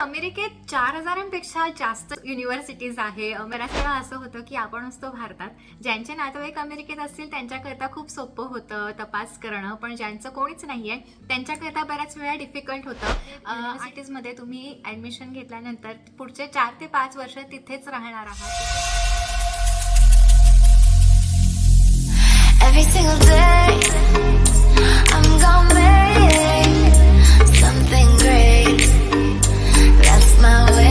अमेरिकेत 4,000पेक्षा जास्त युनिव्हर्सिटीज आहे. बऱ्याच वेळा असं होतं की आपण असतो भारतात, ज्यांचे नातेवाईक अमेरिकेत असतील त्यांच्याकरता खूप सोपं होतं तपास करणं, पण ज्यांचं कोणीच नाहीये त्यांच्याकरता बऱ्याच वेळा डिफिकल्ट होतं. युनिव्हर्सिटीजमध्ये तुम्ही ॲडमिशन घेतल्यानंतर पुढचे 4 ते 5 वर्ष तिथेच राहणार आहात. Every single day, I'm gonna make something great. That's my way.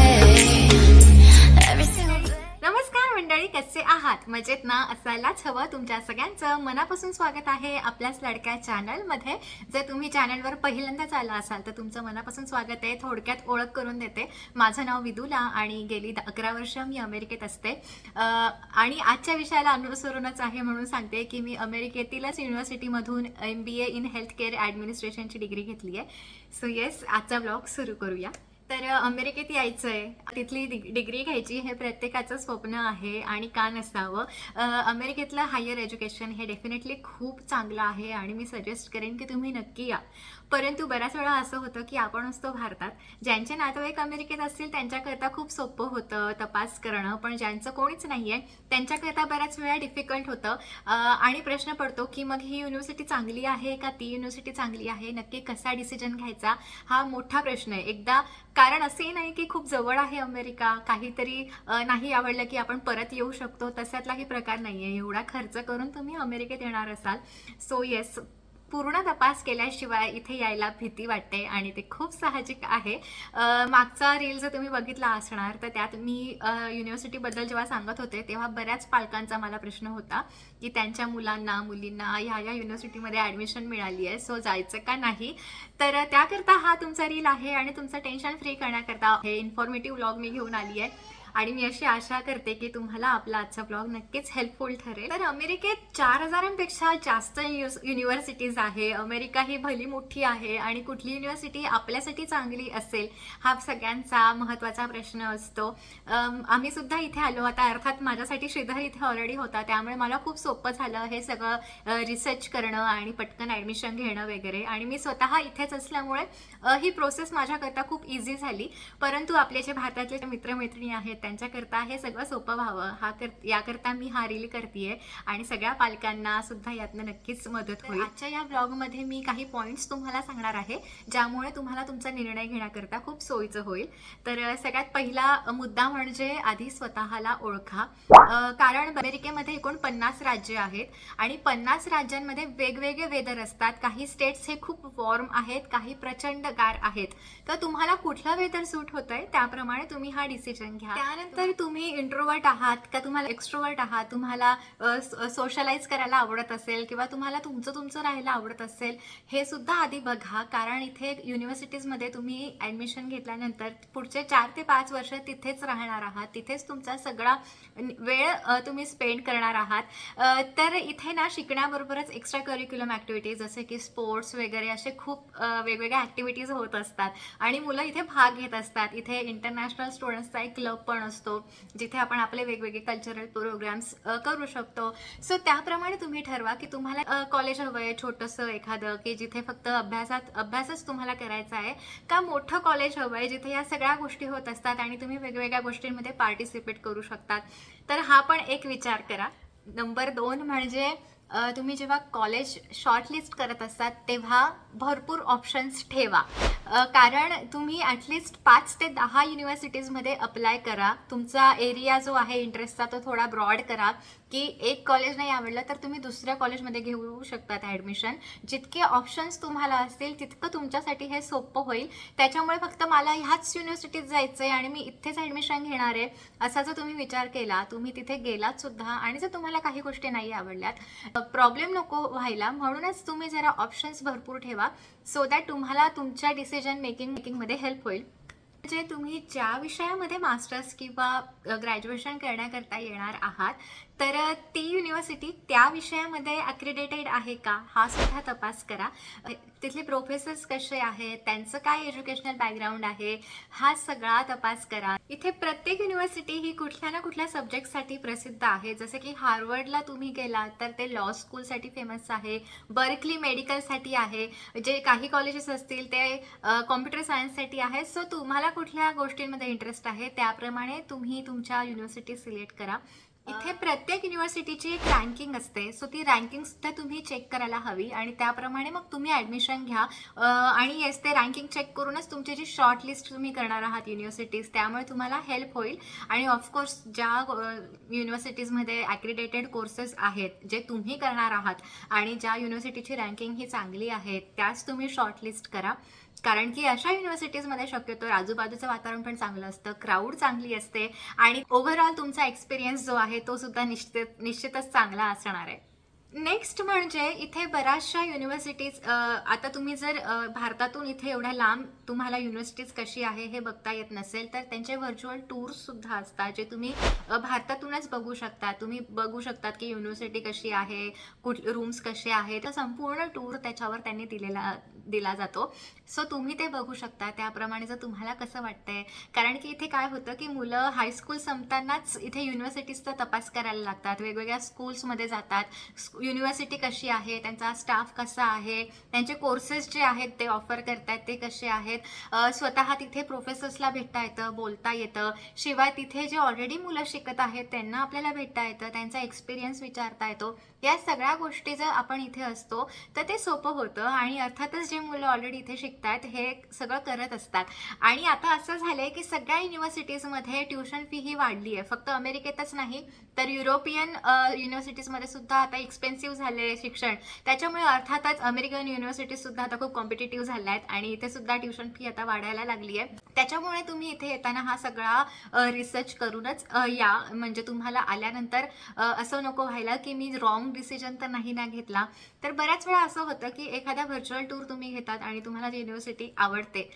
Every single day. नमस्कार मंडळी, कसे आहात? मजेत ना? असायलाच हवं. तुमच्या सगळ्यांचं मनापासून स्वागत आहे आपल्याच लाडक्या चॅनलमध्ये. जर तुम्ही चॅनलवर पहिल्यांदाच आला असाल तर तुमचं मनापासून स्वागत आहे. थोडक्यात ओळख करून देते. माझं नाव विदुला आणि गेली 11 वर्ष मी अमेरिकेत असते. आणि आजच्या विषयाला अनुसरूनच आहे म्हणून सांगते की मी अमेरिकेतीलच युनिव्हर्सिटीमधून MBA इन हेल्थ केअर ॲडमिनिस्ट्रेशनची डिग्री घेतली आहे. सो येस, आजचा ब्लॉग सुरू करूया. तर अमेरिकेत यायचं आहे, तिथली डिग्री घ्यायची हे प्रत्येकाचं स्वप्न आहे आणि का नसावं. अमेरिकेतलं हायर एज्युकेशन हे डेफिनेटली खूप चांगलं आहे आणि मी सजेस्ट करेन की तुम्ही नक्की या. परंतु बऱ्याच वेळा असं होतं की आपण असतो भारतात, ज्यांचे नातेवाईक अमेरिकेत असतील त्यांच्याकरता खूप सोपं होतं तपास करणं, पण ज्यांचं कोणीच नाहीये त्यांच्याकरता बऱ्याच वेळा डिफिकल्ट होतं. आणि प्रश्न पडतो की मग ही युनिव्हर्सिटी चांगली आहे का ती युनिव्हर्सिटी चांगली आहे, नक्की कसा डिसिजन घ्यायचा हा मोठा प्रश्न आहे. एकदा कारण असंही नाही की खूप जवळ आहे अमेरिका, काहीतरी नाही आवडलं की आपण परत येऊ शकतो, तशातलाही प्रकार नाही आहे. एवढा खर्च करून तुम्ही अमेरिकेत येणार असाल, सो येस, पूर्ण तपास केल्याशिवाय इथे यायला भीती वाटते आणि ते खूप साहजिक आहे. मागचा रील जर तुम्ही बघितला असणार तर त्यात मी युनिव्हर्सिटीबद्दल जेव्हा सांगत होते तेव्हा बऱ्याच पालकांचा मला प्रश्न होता की त्यांच्या मुलांना मुलींना ह्या युनिव्हर्सिटीमध्ये ॲडमिशन मिळाली आहे, सो जायचं का नाही. तर त्याकरता हा तुमचा रील आहे आणि तुमचं टेन्शन फ्री करण्याकरता हे इन्फॉर्मेटिव्ह व्लॉग मी घेऊन आली आहे. आणि मी अशी आशा करते की तुम्हाला आपला आजचा ब्लॉग नक्कीच हेल्पफुल ठरेल. तर अमेरिकेत 4,000पेक्षा जास्त युनिव्हर्सिटीज आहे. अमेरिका ही भली मोठी आहे आणि कुठली युनिव्हर्सिटी आपल्यासाठी चांगली असेल हा सगळ्यांचा महत्त्वाचा प्रश्न असतो. आम्ही सुद्धा इथे आलो. आता अर्थात माझ्यासाठी श्रीधर इथे ऑलरेडी होता, त्यामुळे मला खूप सोपं झालं हे सगळं रिसर्च करणं आणि पटकन ॲडमिशन घेणं वगैरे. आणि मी स्वतः इथेच असल्यामुळे ही प्रोसेस माझ्याकरता खूप इझी झाली. परंतु आपले जे भारतातले मित्रमैत्रिणी आहेत त्यांच्याकरता हे सगळं सोपं व्हावं याकरता मी हा रील करतेय आणि सगळ्या पालकांना सुद्धा यातनं नक्कीच मदत होईल. आजच्या या ब्लॉगमध्ये मी काही पॉईंट्स तुम्हाला सांगणार आहे ज्यामुळे तुम्हाला तुमचा निर्णय घेण्याकरता खूप सोयीचं होईल. तर सगळ्यात पहिला मुद्दा म्हणजे आधी स्वतःला ओळखा. कारण अमेरिकेमध्ये एकूण 50 राज्य आहेत आणि 50 राज्यांमध्ये वेगवेगळे वेदर असतात. काही स्टेट्स हे खूप वॉर्म आहेत, काही प्रचंड गार आहेत. तर तुम्हाला कुठलं वेदर सूट होतंय त्याप्रमाणे तुम्ही हा डिसिजन घ्या. त्यानंतर तुम्ही इंट्रोवर्ट आहात का तुम्हाला एक्स्ट्रोवर्ट आहात, तुम्हाला सोशलाइज करायला आवडत असेल किंवा तुम्हाला तुमचं राहायला आवडत असेल हे सुद्धा आधी बघा. कारण इथे युनिव्हर्सिटीजमध्ये तुम्ही ॲडमिशन घेतल्यानंतर पुढचे 4 ते 5 वर्ष तिथेच राहणार आहात, तिथेच तुमचा सगळा वेळ तुम्ही स्पेंड करणार आहात. तर इथे ना शिकण्याबरोबरच एक्स्ट्रा करिक्युलम ॲक्टिव्हिटीज जसे की स्पोर्ट्स वगैरे असे खूप वेगवेगळ्या ॲक्टिव्हिटीज होत असतात आणि मुलं इथे भाग घेत असतात. इथे इंटरनॅशनल स्टुडंट्सचा एक क्लब पण असतो जिथे आपण आपले वेगवेगळे कल्चरल प्रोग्राम्स करू शकतो. सो त्याप्रमाणे तुम्ही ठरवा की तुम्हाला कॉलेज हवं आहे छोटंसं एखादं की जिथे फक्त अभ्यासच तुम्हाला करायचा आहे, का मोठं कॉलेज हवं आहे जिथे या सगळ्या गोष्टी होत असतात आणि तुम्ही वेगवेगळ्या गोष्टींमध्ये पार्टिसिपेट करू शकतात. तर हा पण एक विचार करा. नंबर 2 म्हणजे तुम्ही जेव्हा कॉलेज शॉर्टलिस्ट करत असतात तेव्हा भरपूर ऑप्शन्स ठेवा. कारण तुम्ही ॲटलिस्ट 5 ते 10 युनिव्हर्सिटीजमध्ये अप्लाय करा. तुमचा एरिया जो आहे इंटरेस्टचा तो थोडा ब्रॉड करा की एक कॉलेज नाही आवडलं तर तुम्ही दुसऱ्या कॉलेजमध्ये घेऊ शकतात ॲडमिशन. जितके ऑप्शन्स तुम्हाला असतील तितकं तुमच्यासाठी हे सोपं होईल. त्याच्यामुळे फक्त मला ह्याच युनिव्हर्सिटीत जायचं आहे आणि मी इथेच ॲडमिशन घेणार आहे असा जर तुम्ही विचार केला, तुम्ही तिथे गेलात सुद्धा आणि जर तुम्हाला काही गोष्टी नाही आवडल्यात, प्रॉब्लेम नको व्हायला. म्हणूनच तुम्ही जरा ऑप्शन्स भरपूर ठेवा सो दॅट तुम्हाला तुमच्या डिसिजन मेकिंगमध्ये हेल्प होईल. म्हणजे तुम्ही ज्या विषयामध्ये मास्टर्स किंवा ग्रॅज्युएशन करण्याकरता येणार आहात तर ती युनिव्हर्सिटी त्या विषयामध्ये ॲक्रेडिटेड आहे का हा सुद्धा तपास करा. तिथले प्रोफेसर्स कसे आहेत, त्यांचं काय एज्युकेशनल बॅकग्राऊंड आहे, हा सगळा तपास करा. इथे प्रत्येक युनिव्हर्सिटी ही कुठल्या ना कुठल्या सब्जेक्टसाठी प्रसिद्ध आहे. जसं की हार्वर्डला तुम्ही गेलात तर ते लॉ स्कूलसाठी फेमस आहे, बर्कली मेडिकलसाठी आहे, जे काही कॉलेजेस असतील ते कॉम्प्युटर सायन्ससाठी आहे. सो तुम्हाला कुठल्या गोष्टींमध्ये इंटरेस्ट आहे त्याप्रमाणे तुम्ही तुमच्या युनिव्हर्सिटी सिलेक्ट करा. इथे प्रत्येक युनिव्हर्सिटीची एक रँकिंग असते, सो ती रँकिंग सुद्धा तुम्ही चेक करायला हवी आणि त्याप्रमाणे मग तुम्ही ॲडमिशन घ्या. आणि येस, ते रँकिंग चेक करूनच तुमची जी शॉर्ट लिस्ट तुम्ही करणार आहात युनिव्हर्सिटीज, त्यामुळे तुम्हाला हेल्प होईल. आणि ऑफकोर्स ज्या युनिव्हर्सिटीजमध्ये ॲक्रिडेटेड कोर्सेस आहेत जे तुम्ही करणार आहात आणि ज्या युनिव्हर्सिटीची रँकिंग ही चांगली आहे त्याच तुम्ही शॉर्ट लिस्ट करा. कारण की अशा युनिव्हर्सिटीजमध्ये शक्यतो आजूबाजूचं वातावरण पण चांगलं असतं, क्राऊड चांगली असते आणि ओव्हरऑल तुमचा एक्सपिरियन्स जो आहे तो सुद्धा निश्चितच चांगला असणार आहे. नेक्स्ट म्हणजे इथे बऱ्याचशा युनिव्हर्सिटीज, आता तुम्ही जर भारतातून इथे एवढ्या लांब तुम्हाला युनिव्हर्सिटीज कशी आहे हे बघता येत नसेल तर त्यांचे व्हर्च्युअल टूर्ससुद्धा असतात जे तुम्ही भारतातूनच बघू शकता. तुम्ही बघू शकतात की युनिव्हर्सिटी कशी आहे, रूम्स कसे आहेत, तर संपूर्ण टूर त्याच्यावर त्यांनी दिला जातो. सो तुम्ही ते बघू शकता. त्याप्रमाणे जर तुम्हाला कसं वाटतंय, कारण की इथे काय होतं की मुलं हायस्कूल संपतानाच इथे युनिव्हर्सिटीजचा तपास करायला लागतात, वेगवेगळ्या स्कूल्समध्ये जातात. युनिव्हर्सिटी कशी आहे, त्यांचा स्टाफ कसा आहे, त्यांचे कोर्सेस जे आहेत ते ऑफर करतात ते कसे आहेत, स्वतः तिथे प्रोफेसर्सला भेटता येतं, बोलता येतं. शिवाय तिथे जे ऑलरेडी मुलं शिकत आहेत त्यांना आपल्याला भेटता येतं, त्यांचा एक्सपिरियन्स विचारता येतो. या सगळ्या गोष्टी जर आपण इथे असतो तर ते सोपं होतं. आणि अर्थातच जे मुलं ऑलरेडी इथे शिकतात हे सगळं करत असतात. आणि आता असं झालं आहे की सगळ्या युनिव्हर्सिटीजमध्ये ट्युशन फी ही वाढली आहे. फक्त अमेरिकेतच नाही तर युरोपियन युनिव्हर्सिटीजमध्ये सुद्धा आता एक्सपेन्सिव्ह झाले आहे शिक्षण. त्याच्यामुळे अर्थातच अमेरिकन युनिव्हर्सिटीजसुद्धा आता खूप कॉम्पिटेटिव्ह झाल्या आहेत आणि इथे सुद्धा ट्युशन फी आता वाढायला लागली आहे. त्याच्यामुळे तुम्ही इथे येताना हा सगळा रिसर्च करूनच या. म्हणजे तुम्हाला आल्यानंतर असं नको व्हायला की मी रॉंग डिसिजन तर नाही ना घेतला. तर बऱ्याच वेळा असं होतं की एखादा व्हर्च्युअल टूर तुम्ही घेतात आणि तुम्हाला जी युनिव्हर्सिटी आवडते,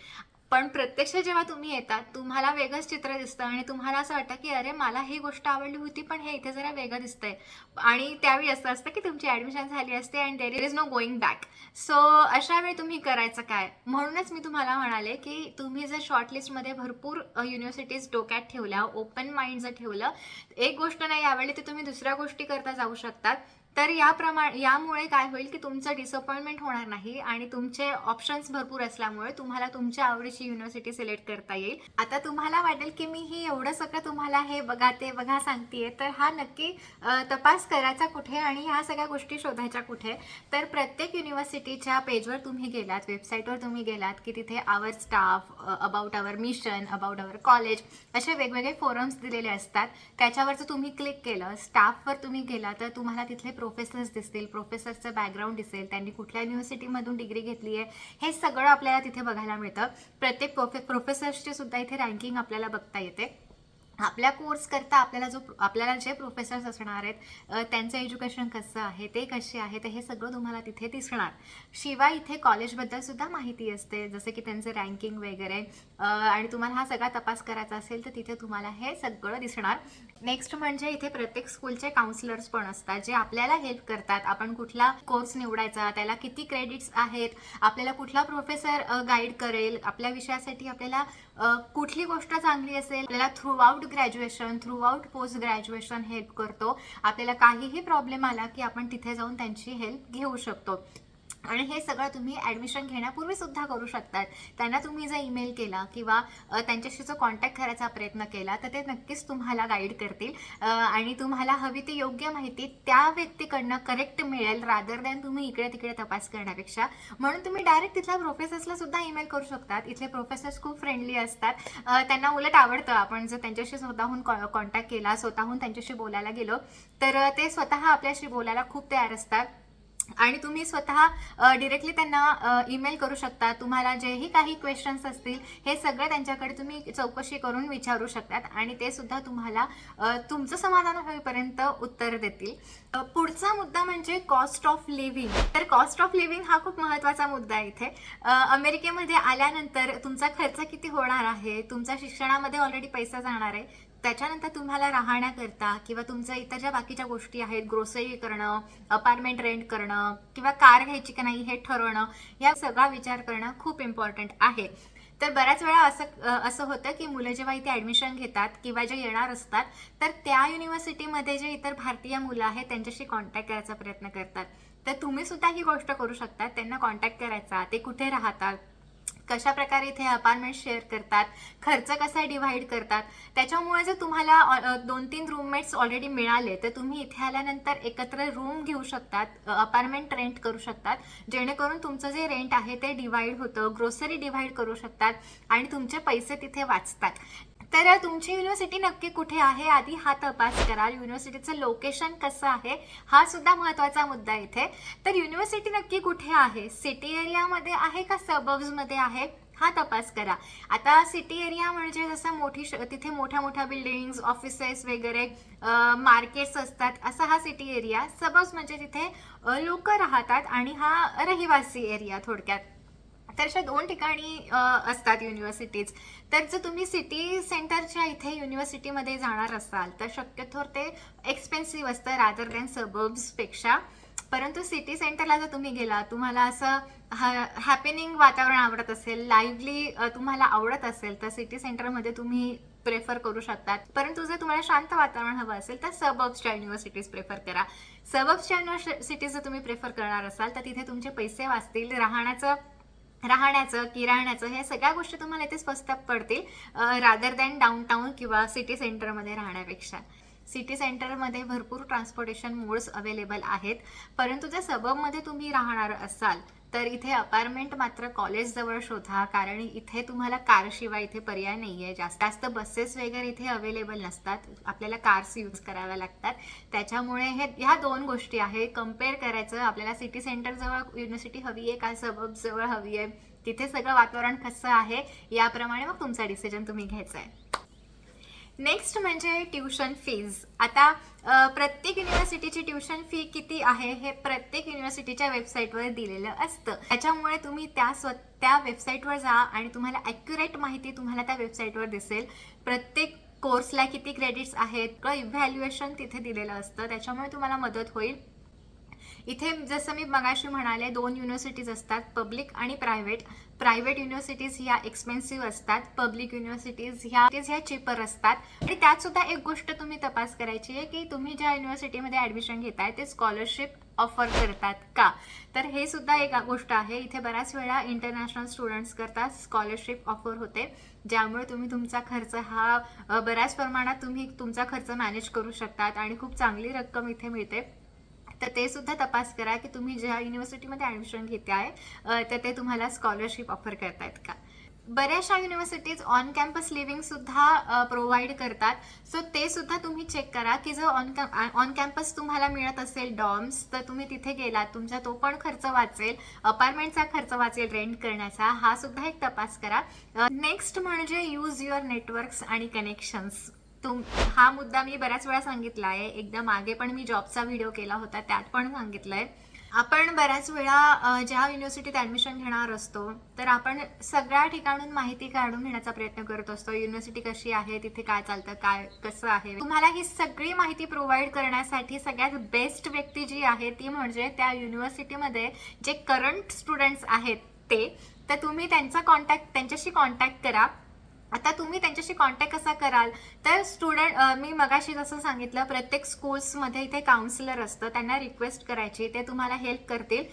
पण प्रत्यक्ष जेव्हा तुम्ही येतात तुम्हाला वेगळंच चित्र दिसतं आणि तुम्हाला असं वाटतं की अरे मला ही गोष्ट आवडली होती पण हे इथे जरा वेगळं दिसतंय. आणि त्यावेळी असं असतं की तुमची ॲडमिशन झाली असते and there is no going back. So अशा वेळी तुम्ही करायचं काय, म्हणूनच मी तुम्हाला म्हणाले की तुम्ही जर शॉर्टलिस्टमध्ये भरपूर युनिव्हर्सिटीज डोक्यात ठेवल्या, ओपन माइंड जर ठेवलं, एक गोष्ट नाही आवडली तर तुम्ही दुसऱ्या गोष्टी करता जाऊ शकतात. तर यामुळे काय होईल की तुमचं डिसअपॉइंटमेंट होणार नाही आणि तुमचे ऑप्शन्स भरपूर असल्यामुळे तुम्हाला तुमच्या आवडीची युनिव्हर्सिटी सिलेक्ट करता येईल. आता तुम्हाला वाटेल की मी ही एवढं सगळं तुम्हाला हे बघा ते बघा सांगतेय, तर हा नक्की तपास करायचा कुठे आणि ह्या सगळ्या गोष्टी शोधायच्या कुठे. तर प्रत्येक युनिव्हर्सिटीच्या पेजवर तुम्ही गेलात, वेबसाईटवर तुम्ही गेलात की तिथे our staff, about our mission, about our college, असे वेगवेगळे फोरम्स दिलेले असतात. त्याच्यावरचं तुम्ही क्लिक केलं, स्टाफवर तुम्ही गेला तर तुम्हाला तिथले प्रोफेसर्स दिसतील, प्रोफेसरचं बॅकग्राऊंड दिसेल, त्यांनी कुठल्या युनिव्हर्सिटीमधून डिग्री घेतली आहे हे सगळं आपल्याला तिथे बघायला मिळतं. प्रत्येक प्रोफेसर्सची सुद्धा इथे रँकिंग आपल्याला बघता येते. आपल्या कोर्स करता आपल्याला जे प्रोफेसर्स असणार आहेत त्यांचं एज्युकेशन कसं आहे, ते कसे आहे, ते हे सगळं तुम्हाला तिथे दिसणार. शिवाय इथे कॉलेजबद्दल सुद्धा माहिती असते, जसं की त्यांचं रँकिंग वगैरे. आणि तुम्हाला हा सगळा तपास करायचा असेल तर तिथे तुम्हाला हे सगळं दिसणार. नेक्स्ट म्हणजे इथे प्रत्येक स्कूलचे काउन्सिलर्स पण असतात जे आपल्याला हेल्प करतात. आपण कुठला कोर्स निवडायचा, त्याला किती क्रेडिट्स आहेत, आपल्याला कुठला प्रोफेसर गाईड करेल, आपल्या विषयासाठी आपल्याला कुठली गोष्ट चांगली असेल, आपल्याला through out graduation, through out post graduation help करतो. आपल्याला काहीही प्रॉब्लेम आला की आपण तिथे जाऊन त्यांची हेल्प घेऊ शकतो. आणि हे सगळं तुम्ही ॲडमिशन घेण्यापूर्वी सुद्धा करू शकतात. त्यांना तुम्ही जर ईमेल केला किंवा त्यांच्याशी जो कॉन्टॅक्ट करायचा प्रयत्न केला तर ते नक्कीच तुम्हाला गाईड करतील आणि तुम्हाला हवी ती योग्य माहिती त्या व्यक्तीकडनं करेक्ट मिळेल, रादर दॅन तुम्ही इकडे तिकडे तपास करण्यापेक्षा. म्हणून तुम्ही डायरेक्ट तिथल्या प्रोफेसर्सला सुद्धा ईमेल करू शकतात. इथले प्रोफेसर्स खूप फ्रेंडली असतात. त्यांना उलट आवडतं आपण जर त्यांच्याशी स्वतःहून कॉन्टॅक्ट केला, स्वतःहून त्यांच्याशी बोलायला गेलो तर ते स्वतः आपल्याशी बोलायला खूप तयार असतात. आणि तुम्ही स्वतः डिरेक्टली त्यांना ईमेल करू शकता. तुम्हाला जेही काही क्वेश्चन्स असतील हे सगळं त्यांच्याकडे तुम्ही चौकशी करून विचारू शकतात आणि ते सुद्धा तुम्हाला तुमचं समाधान होईपर्यंत उत्तर देतील. पुढचा मुद्दा म्हणजे कॉस्ट ऑफ लिव्हिंग. तर कॉस्ट ऑफ लिव्हिंग हा खूप महत्त्वाचा मुद्दा आहे इथे. अमेरिकेमध्ये आल्यानंतर तुमचा खर्च किती होणार आहे, तुमच्या शिक्षणामध्ये ऑलरेडी पैसा जाणार आहे, त्याच्यानंतर तुम्हाला राहण्याकरता किंवा तुमच्या इतर ज्या बाकीच्या गोष्टी आहेत, ग्रोसरी करणं, अपार्टमेंट रेंट करणं किंवा कार घ्यायची का नाही हे ठरवणं, या सगळा विचार करणं खूप इम्पॉर्टंट आहे. तर बऱ्याच वेळा असं होतं की मुलं जेव्हा इथे ॲडमिशन घेतात किंवा जे येणार असतात, तर त्या युनिव्हर्सिटीमध्ये जे इतर भारतीय मुलं आहेत त्यांच्याशी कॉन्टॅक्ट करायचा प्रयत्न करतात. तर तुम्ही सुद्धा ही गोष्ट करू शकता, त्यांना कॉन्टॅक्ट करायचा, ते कुठे राहतात, कशा प्रकारे इथे अपार्टमेंट शेअर करतात, खर्च कसा डिव्हाइड करतात. त्याच्यामुळे जर तुम्हाला 2-3 रूममेट्स ऑलरेडी मिळाले तर तुम्ही इथे आल्यानंतर एकत्र रूम घेऊ शकतात, अपार्टमेंट रेंट करू शकतात, जेणेकरून तुमचं जे रेंट आहे ते डिव्हाइड होतं, ग्रोसरी डिव्हाइड करू शकतात आणि तुमचे पैसे तिथे वाचतात. तर तुमची युनिव्हर्सिटी नक्की कुठे आहे आधी हा तपास करा. युनिव्हर्सिटीचं लोकेशन कसं आहे हा सुद्धा महत्त्वाचा मुद्दा आहे इथे. तर युनिव्हर्सिटी नक्की कुठे आहे, सिटी एरियामध्ये आहे का सबर्ब्समध्ये आहे हा तपास करा. आता सिटी एरिया म्हणजे जसं तिथे मोठ्या मोठ्या बिल्डिंग्स, ऑफिसेस वगैरे, मार्केट्स असतात, असा हा सिटी एरिया. सबर्ब्स म्हणजे तिथे लोक राहतात आणि हा रहिवासी एरिया थोडक्यात. तर अशा 2 ठिकाणी असतात युनिव्हर्सिटीज. तर जर तुम्ही सिटी सेंटरच्या इथे युनिव्हर्सिटीमध्ये जाणार असाल तर शक्यतो ते एक्सपेन्सिव्ह असतं रादर दॅन सबर्ब्सपेक्षा. परंतु सिटी सेंटरला जर तुम्ही गेला, तुम्हाला असं हॅपनिंग वातावरण आवडत असेल, लाईव्हली तुम्हाला आवडत असेल तर सिटी सेंटरमध्ये तुम्ही प्रेफर करू शकतात. परंतु जर तुम्हाला शांत वातावरण हवं असेल तर सबर्ब्सच्या युनिव्हर्सिटीज प्रेफर करा. सबर्ब्सच्या युनिव्हर्सिटीज जर तुम्ही प्रेफर करणार असाल तर तिथे तुमचे पैसे वाचतील, राहण्याचं, किराण्याचं, ह्या सगळ्या गोष्टी तुम्हाला इथे स्वस्त पडतील रादर दॅन डाऊनटाऊन किंवा सिटी सेंटरमध्ये राहण्यापेक्षा. सिटी सेंटरमध्ये भरपूर ट्रान्सपोर्टेशन मोड्स अवेलेबल आहेत. परंतु जर सबर्बमध्ये तुम्ही राहणार असाल तर इथे अपार्टमेंट मात्र कॉलेजजवळ शोधा, कारण इथे तुम्हाला कारशिवाय इथे पर्याय नाही आहे. जास्त बसेस वगैरे इथे अवेलेबल नसतात, आपल्याला कार्स यूज कराव्या लागतात. त्याच्यामुळे ह्या 2 गोष्टी आहे, कम्पेअर करायचं. आपल्याला सिटी सेंटरजवळ युनिव्हर्सिटी हवी आहे का सबर्ब्सजवळ हवी आहे, तिथे सगळं वातावरण कसं आहे, याप्रमाणे मग तुमचा डिसिजन तुम्ही घ्यायचा आहे. नेक्स्ट म्हणजे ट्युशन फीज. आता प्रत्येक युनिव्हर्सिटीची ट्युशन फी किती आहे हे प्रत्येक युनिव्हर्सिटीच्या वेबसाईटवर दिलेलं असतं. त्याच्यामुळे तुम्ही त्या वेबसाईटवर जा आणि तुम्हाला ॲक्युरेट माहिती तुम्हाला त्या वेबसाईटवर दिसेल. प्रत्येक कोर्सला किती क्रेडिट्स आहेत, इव्हॅल्युएशन तिथे दिलेलं असतं, त्याच्यामुळे तुम्हाला मदत होईल. इथे जसं मी मगाशी म्हणाले 2 युनिव्हर्सिटीज असतात, पब्लिक आणि प्रायव्हेट. प्रायव्हेट युनिव्हर्सिटीज ह्या एक्सपेन्सिव्ह असतात, पब्लिक युनिव्हर्सिटीज ह्या चिपर असतात. आणि त्यात सुद्धा एक गोष्ट तुम्ही तपास करायची आहे की तुम्ही ज्या युनिव्हर्सिटीमध्ये ॲडमिशन घेताय ते स्कॉलरशिप ऑफर करतात का. तर हे सुद्धा एक गोष्ट आहे. इथे बऱ्याच वेळा इंटरनॅशनल स्टुडंट्स करता स्कॉलरशिप ऑफर होते, ज्यामुळे तुम्ही तुमचा खर्च हा बऱ्याच प्रमाणात तुम्ही तुमचा खर्च मॅनेज करू शकतात आणि खूप चांगली रक्कम इथे मिळते. तर ते सुद्धा तपास करा की तुम्ही ज्या युनिव्हर्सिटीमध्ये ॲडमिशन घेते आहे तर ते तुम्हाला स्कॉलरशिप ऑफर करतायत का. बऱ्याचशा युनिव्हर्सिटीज ऑन कॅम्पस लिव्हिंग सुद्धा प्रोव्हाइड करतात. सो ते सुद्धा तुम्ही चेक करा की जर ऑन कॅम्पस तुम्हाला मिळत असेल डॉर्म्स तर तुम्ही तिथे गेलात, तुमचा तो पण खर्च वाचेल, अपार्टमेंटचा खर्च वाचेल रेंट करण्याचा, हा सुद्धा एक तपास करा. नेक्स्ट म्हणजे यूज युअर नेटवर्क्स आणि कनेक्शन्स. हा मुद्दा मी बऱ्याच वेळा सांगितला आहे. एकदा मागे पण मी जॉबचा व्हिडिओ केला होता, त्यात पण सांगितलं आहे. आपण बऱ्याच वेळा ज्या युनिव्हर्सिटीत ॲडमिशन घेणार असतो तर आपण सगळ्या ठिकाणून माहिती काढून घेण्याचा प्रयत्न करत असतो. युनिव्हर्सिटी कशी आहे, तिथे काय चालतं, काय कसं आहे. तुम्हाला ही सगळी माहिती प्रोव्हाइड करण्यासाठी सगळ्यात बेस्ट व्यक्ती जी आहे ती म्हणजे त्या युनिव्हर्सिटीमध्ये जे करंट स्टुडंट्स आहेत ते. तर तुम्ही त्यांच्याशी कॉन्टॅक्ट करा. आता तुम्ही त्यांच्याशी कॉन्टॅक्ट कसा कराल तर मी मगाशी जसं सांगितलं, प्रत्येक स्कूल्समध्ये इथे काउन्सिलर असतं, त्यांना रिक्वेस्ट करायची, ते तुम्हाला हेल्प करतील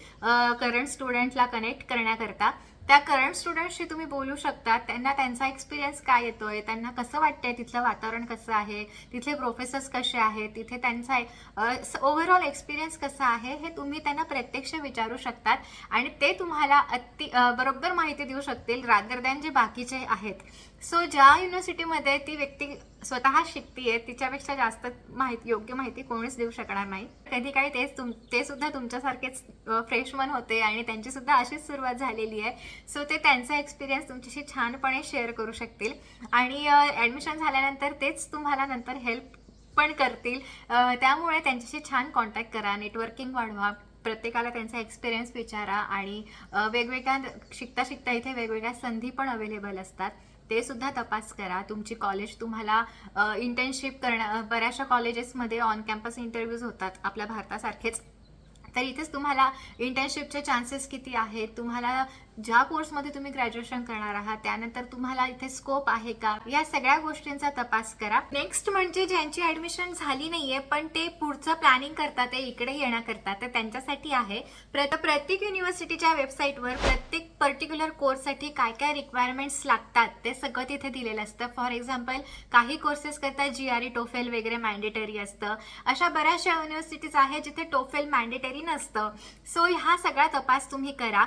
करंट स्टुडंटला कनेक्ट करण्याकरता. त्या करंट स्टुडंट्सशी तुम्ही बोलू शकता, त्यांना त्यांचा एक्सपिरियन्स काय येतोय, त्यांना कसं वाटतंय, तिथलं वातावरण कसं आहे, तिथले प्रोफेसर्स कसे आहेत, तिथे त्यांचा ओव्हरऑल एक्सपिरियन्स कसा आहे हे तुम्ही त्यांना प्रत्यक्ष विचारू शकतात आणि ते तुम्हाला बरोबर माहिती देऊ शकतील रादर दॅन जे बाकीचे आहेत. सो ज्या युनिव्हर्सिटीमध्ये ती व्यक्ती स्वतः शिकतीये तिच्यापेक्षा जास्त योग्य माहिती कोणीच देऊ शकणार नाही. कधी काही ते सुद्धा तुमच्यासारखेच फ्रेशमन होते आणि त्यांची सुद्धा अशीच सुरुवात झालेली आहे. सो ते त्यांचा एक्सपिरियन्स तुमच्याशी छानपणे शेअर करू शकतील आणि ॲडमिशन झाल्यानंतर तेच तुम्हाला नंतर हेल्प पण करतील. त्यामुळे त्यांच्याशी छान कॉन्टॅक्ट करा, नेटवर्किंग वाढवा, प्रत्येकाला त्यांचा एक्सपिरियन्स विचारा आणि वेगवेगळ्या शिकता इथे वेगवेगळ्या संधी पण अवेलेबल असतात. ते सुद्धा तपास करा. तुमची कॉलेज तुम्हाला इंटर्नशिप बऱ्याचशा कॉलेजेसमध्ये ऑन कॅम्पस इंटरव्ह्यूज होतात आपल्या भारतासारखेच. तर इथेच तुम्हाला इंटर्नशिपचे चान्सेस किती आहेत, तुम्हाला ज्या कोर्समध्ये तुम्ही ग्रॅज्युएशन करणार आहात त्यानंतर तुम्हाला इथे स्कोप आहे का, या सगळ्या गोष्टींचा तपास करा. नेक्स्ट म्हणजे ज्यांची ऍडमिशन झाली नाहीये पण ते पुढचं प्लॅनिंग करतात, ते इकडे येण्याकरता, तर त्यांच्यासाठी आहे प्रत्येक युनिव्हर्सिटीच्या वेबसाईटवर प्रत्येक पर्टिक्युलर कोर्ससाठी काय काय रिक्वायरमेंट्स लागतात ते सगळं तिथे दिलेलं असतं. फॉर एक्झाम्पल काही कोर्सेस करता GRE टोफेल वगैरे मॅन्डेटरी असतं. अशा बऱ्याचशा युनिव्हर्सिटीज आहेत जिथे टोफेल मॅन्डेटरी नसतं. सो हा सगळा तपास तुम्ही करा.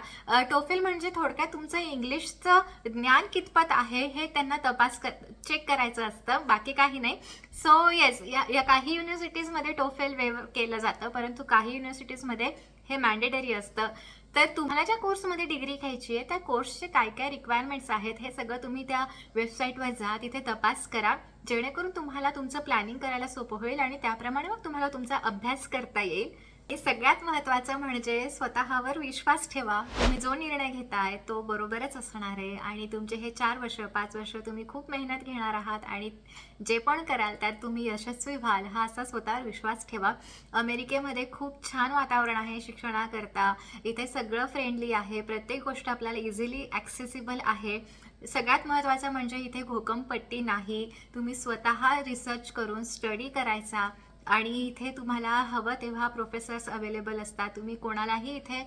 टोफेल म्हणजे थोडक्यात तुमचं इंग्लिशचं ज्ञान कितपत आहे हे त्यांना चेक करायचं असतं, बाकी काही नाही. सो येस, या काही युनिव्हर्सिटीजमध्ये टोफेल केलं जातं, परंतु काही युनिव्हर्सिटीजमध्ये हे मॅन्डेटरी असतं. तर तुम्हाला ज्या कोर्समध्ये डिग्री घ्यायची आहे त्या कोर्सचे काय काय रिक्वायरमेंट्स आहेत हे सगळं तुम्ही त्या वेबसाईटवर जा, तिथे तपास करा, जेणेकरून तुम्हाला तुमचं प्लॅनिंग करायला सोपं होईल आणि त्याप्रमाणे मग तुम्हाला तुमचा अभ्यास करता येईल. हे सगळ्यात महत्त्वाचं म्हणजे स्वतःवर विश्वास ठेवा. तुम्ही जो निर्णय घेताय तो बरोबरच असणार आहे आणि तुमचे हे 4 वर्ष 5 वर्ष तुम्ही खूप मेहनत घेणार आहात आणि जे पण कराल त्यात तुम्ही यशस्वी व्हाल, हा असा स्वतःवर विश्वास ठेवा. अमेरिकेमध्ये खूप छान वातावरण आहे शिक्षणाकरता. इथे सगळं फ्रेंडली आहे, प्रत्येक गोष्ट आपल्याला इझिली ॲक्सेसिबल आहे. सगळ्यात महत्त्वाचं म्हणजे इथे घोकमपट्टी नाही. तुम्ही स्वतः रिसर्च करून स्टडी करायचा आणि इथे तुम्हाला हवं तेव्हा प्रोफेसर्स अवेलेबल असतात. तुम्ही कोणालाही इथे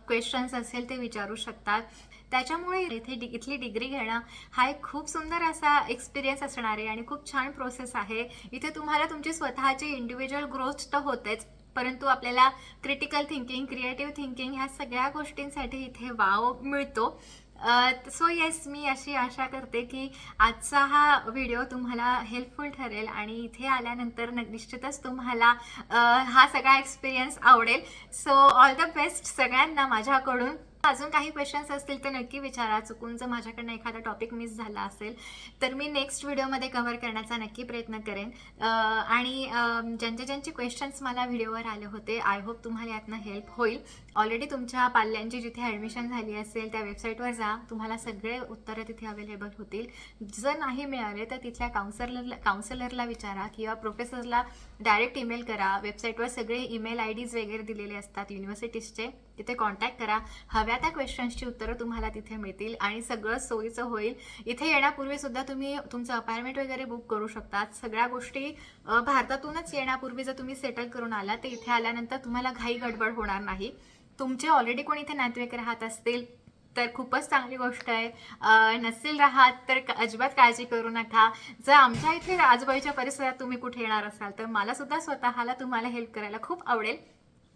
क्वेश्चन्स असेल ते विचारू शकतात. त्याच्यामुळे इथली डिग्री घेणं हा एक खूप सुंदर असा एक्सपिरियन्स असणार आहे आणि खूप छान प्रोसेस आहे. इथे तुम्हाला तुमची स्वतःची इंडिव्हिज्युअल ग्रोथ तर होतेच, परंतु आपल्याला क्रिटिकल थिंकिंग, क्रिएटिव्ह थिंकिंग ह्या सगळ्या गोष्टींसाठी इथे वाव मिळतो. सो येस, मी अशी आशा करते की आजचा हा व्हिडिओ तुम्हाला हेल्पफुल ठरेल आणि इथे आल्यानंतर निश्चितच तुम्हाला हा सगळा एक्सपिरियन्स आवडेल. सो ऑल द बेस्ट सगळ्यांना माझ्याकडून. अजून काही क्वेश्चन्स असतील तर नक्की विचारा. चुकून जर माझ्याकडनं एखादा टॉपिक मिस झाला असेल तर मी नेक्स्ट व्हिडिओमध्ये कव्हर करण्याचा नक्की प्रयत्न करेन. आणि ज्यांचे क्वेश्चन्स मला व्हिडिओवर आले होते, आय होप तुम्हाला यातनं हेल्प होईल. ऑलरेडी तुमच्या पाल्यांची जिथे ॲडमिशन झाली असेल त्या वेबसाईटवर जा, तुम्हाला सगळे उत्तरं तिथे अवेलेबल होतील. जर नाही मिळाले तर तिथल्या काउन्सिलरला विचारा किंवा प्रोफेसरला डायरेक्ट ईमेल करा. वेबसाईटवर सगळे ईमेल IDs वगैरे दिलेले असतात युनिव्हर्सिटीजचे, तिथे कॉन्टॅक्ट करा. हव्या त्या क्वेश्चन्सची उत्तरं तुम्हाला तिथे मिळतील आणि सगळं सोयीचं होईल. इथे येण्यापूर्वी सुद्धा तुम्ही तुमचं अपार्टमेंट वगैरे बुक करू शकतात. सगळ्या गोष्टी भारतातूनच येण्यापूर्वी जर तुम्ही सेटल करून आला तर इथे आल्यानंतर तुम्हाला घाई गडबड होणार नाही. तुमचे ऑलरेडी कोणी इथे नातेवाईक राहत असतील तर खूपच चांगली गोष्ट आहे. नसेल राहत तर अजिबात काळजी करू नका. जर आमच्या इथे आजूबाजूच्या परिसरात तुम्ही कुठे येणार असाल तर मला सुद्धा स्वतःला तुम्हाला हेल्प करायला खूप आवडेल.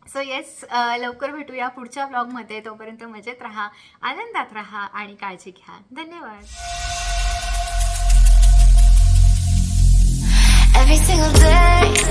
सो येस, लवकर भेटूया पुढच्या ब्लॉगमध्ये. तोपर्यंत मजेत राहा, आनंदात राहा आणि काळजी घ्या. धन्यवाद. Every single day